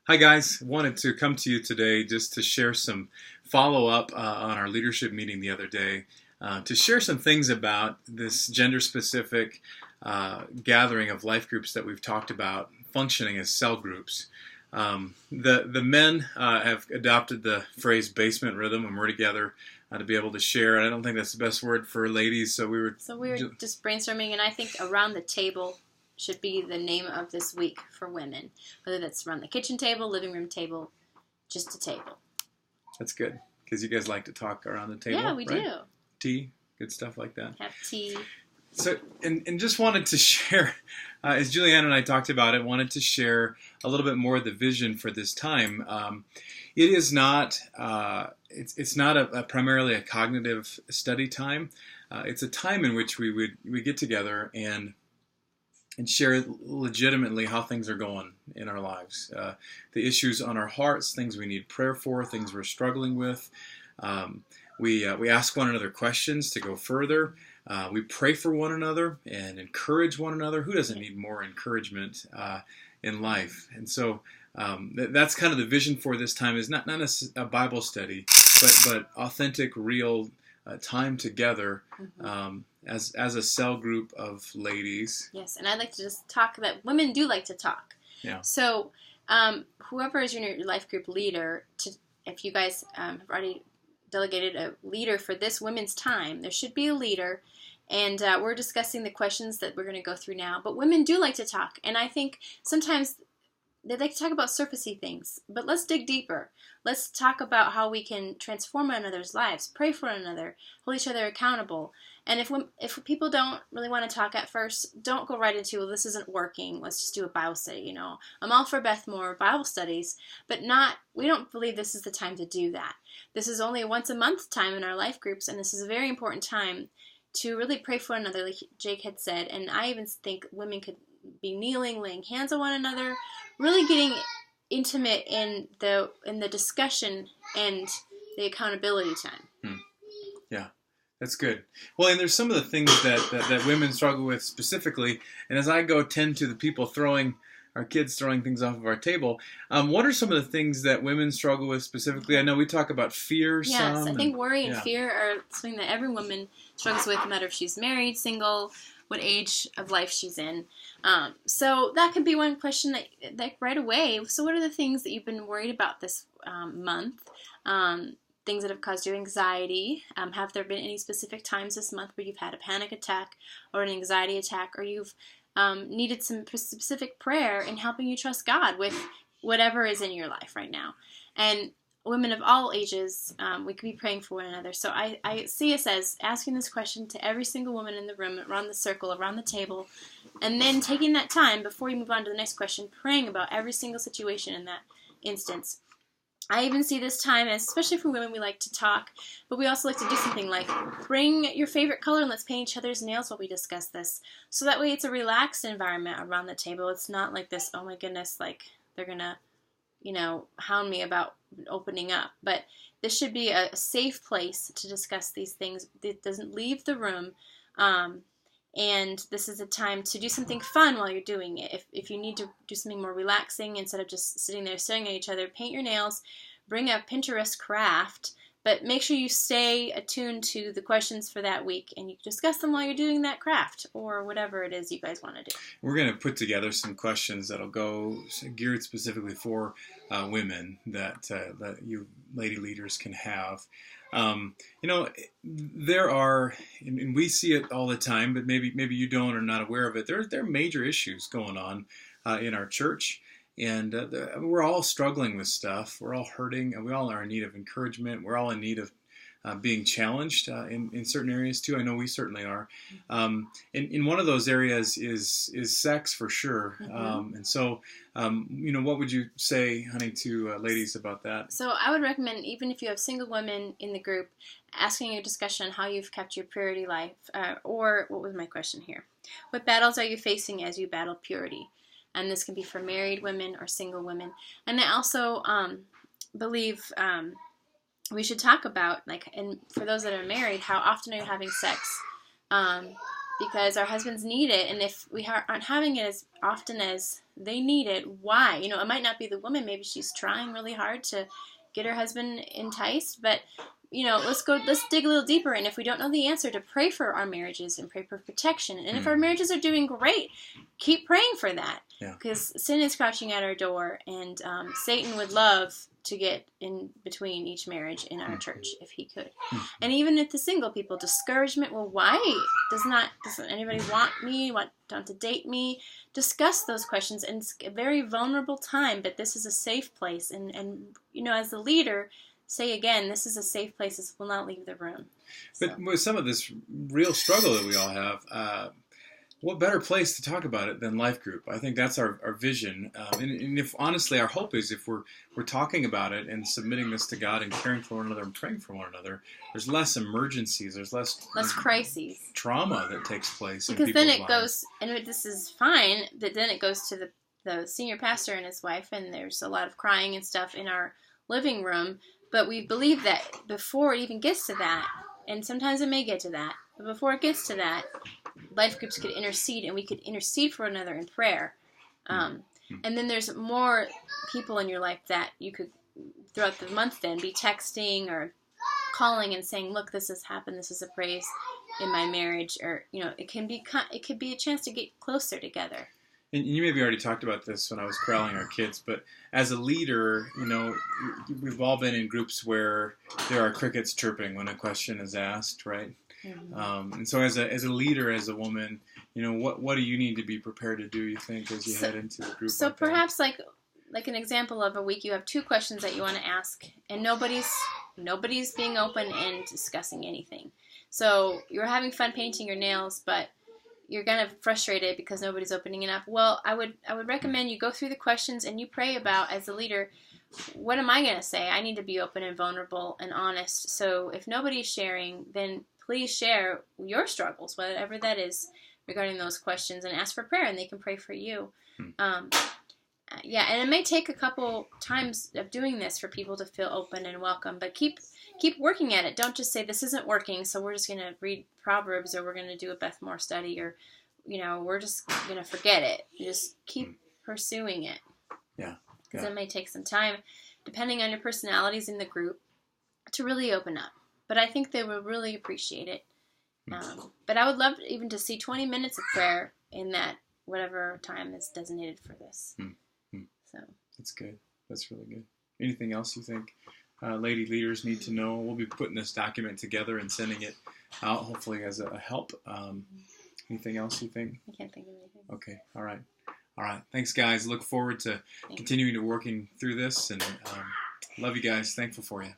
Hi guys, wanted to come to you today just to share some follow-up on our leadership meeting the other day, to share some things about this gender-specific gathering of life groups that we've talked about functioning as cell groups. The men have adopted the phrase basement rhythm, and we're together to be able to share. And I don't think that's the best word for ladies, so we were just brainstorming, and I think around the table should be the name of this week for women, whether that's around the kitchen table, living room table, just a table. That's good, because you guys like to talk around the table. Yeah, we right? do. Tea, good stuff like that. Have tea. So, and just wanted to share, as Juliane and I talked about it, wanted to share a little bit more of the vision for this time. It is not, it's not primarily a cognitive study time. It's a time in which we get together and share legitimately how things are going in our lives. The issues on our hearts, things we need prayer for, things we're struggling with. We ask one another questions to go further. We pray for one another and encourage one another. Who doesn't need more encouragement in life? And so that's kind of the vision for this time, is not a Bible study, but authentic, real time together as a cell group of ladies. Yes, and I'd like to just talk that women do like to talk. Yeah. So whoever is your life group leader, if you guys have already delegated a leader for this women's time, there should be a leader. And we're discussing the questions that we're going to go through now. But women do like to talk. And I think sometimes they like to talk about surfacey things. But let's dig deeper. Let's talk about how we can transform one another's lives, pray for one another, hold each other accountable. And if people don't really want to talk at first, don't go right into, well, this isn't working, let's just do a Bible study. I'm all for Beth Moore Bible studies, but we don't believe this is the time to do that. This is only a once a month time in our life groups, and this is a very important time to really pray for one another, like Jake had said. And I even think women could be kneeling, laying hands on one another, really getting intimate in the discussion and the accountability time. Yeah, that's good. Well, and there's some of the things that women struggle with specifically. And as I tend to the people our kids throwing things off of our table, what are some of the things that women struggle with specifically? I know we talk about fear. Yes, I think worry and fear are something that every woman struggles with, no matter if she's married, single, what age of life she's in. So that could be one question that right away. So what are the things that you've been worried about this month? Things that have caused you anxiety. Have there been any specific times this month where you've had a panic attack or an anxiety attack, or you've needed some specific prayer in helping you trust God with whatever is in your life right now? And women of all ages, we could be praying for one another. So I see us as asking this question to every single woman in the room, around the circle, around the table, and then taking that time before you move on to the next question, praying about every single situation in that instance. I even see this time, especially for women, we like to talk, but we also like to do something like bring your favorite color and let's paint each other's nails while we discuss this. So that way it's a relaxed environment around the table. It's not like this, oh my goodness, like they're going to, hound me about opening up. But this should be a safe place to discuss these things. It doesn't leave the room. And this is a time to do something fun while you're doing it. If you need to do something more relaxing, instead of just sitting there staring at each other, paint your nails, bring a Pinterest craft, but make sure you stay attuned to the questions for that week, and you discuss them while you're doing that craft or whatever it is you guys want to do. We're going to put together some questions that'll go geared specifically for women that you lady leaders can have. There are, and we see it all the time, but maybe you don't or not aware of it. There are major issues going on in our church, and we're all struggling with stuff. We're all hurting, and we all are in need of encouragement. We're all in need of being challenged in certain areas too. I know we certainly are. In one of those areas is sex for sure. Mm-hmm. And so, what would you say, honey, to ladies about that? So I would recommend, even if you have single women in the group, asking a discussion on how you've kept your purity life, or what was my question here? What battles are you facing as you battle purity? And this can be for married women or single women. And I also believe we should talk about, and for those that are married, how often are you having sex? because our husbands need it, and if we aren't having it as often as they need it, why? You know, it might not be the woman. Maybe she's trying really hard to get her husband enticed, but you know, let's dig a little deeper, and if we don't know the answer, to pray for our marriages and pray for protection. And if our marriages are doing great, keep praying for that, because sin is crouching at our door, and Satan would love to get in between each marriage in our church if he could. And even at the single people, discouragement. Well, why doesn't anybody want to date me? Discuss those questions, and it's a very vulnerable time, but this is a safe place, and you know, as the leader, say again, this is a safe place. This will not leave the room. But with some of this real struggle that we all have, what better place to talk about it than life group? I think that's our vision. And if honestly, our hope is if we're talking about it and submitting this to God and caring for one another and praying for one another, there's less emergencies, there's less crises, trauma that takes place. Because then it goes, and this is fine, but then it goes to the senior pastor and his wife, and there's a lot of crying and stuff in our living room. But we believe that before it even gets to that, and sometimes it may get to that, but before it gets to that, life groups could intercede, and we could intercede for one another in prayer. And then there's more people in your life that you could, throughout the month then, be texting or calling and saying, look, this has happened, this is a praise in my marriage, or, you know, it could be a chance to get closer together. And you maybe already talked about this when I was corralling our kids, but as a leader, you know, we've all been in groups where there are crickets chirping when a question is asked, right? And so as a leader, as a woman, you know, what do you need to be prepared to do, you think, as you head into the group? So perhaps like an example of a week, you have 2 questions that you want to ask, and nobody's being open and discussing anything. So you're having fun painting your nails, but you're kind of frustrated because nobody's opening it up. Well, I would recommend you go through the questions and you pray about, as a leader, what am I going to say? I need to be open and vulnerable and honest. So if nobody's sharing, then please share your struggles, whatever that is, regarding those questions, and ask for prayer, and they can pray for you. And it may take a couple times of doing this for people to feel open and welcome, but keep working at it. Don't just say, this isn't working, so we're just going to read Proverbs, or we're going to do a Beth Moore study, or, you know, we're just going to forget it. Just keep pursuing it. Yeah. Because it may take some time, depending on your personalities in the group, to really open up. But I think they will really appreciate it. But I would love even to see 20 minutes of prayer in that whatever time is designated for this. So that's good. That's really good. Anything else you think lady leaders need to know? We'll be putting this document together and sending it out, hopefully as a help. Anything else you think? I can't think of anything. Okay. All right. Thanks, guys. Look forward to continuing to working through this, and love you guys. Thankful for you.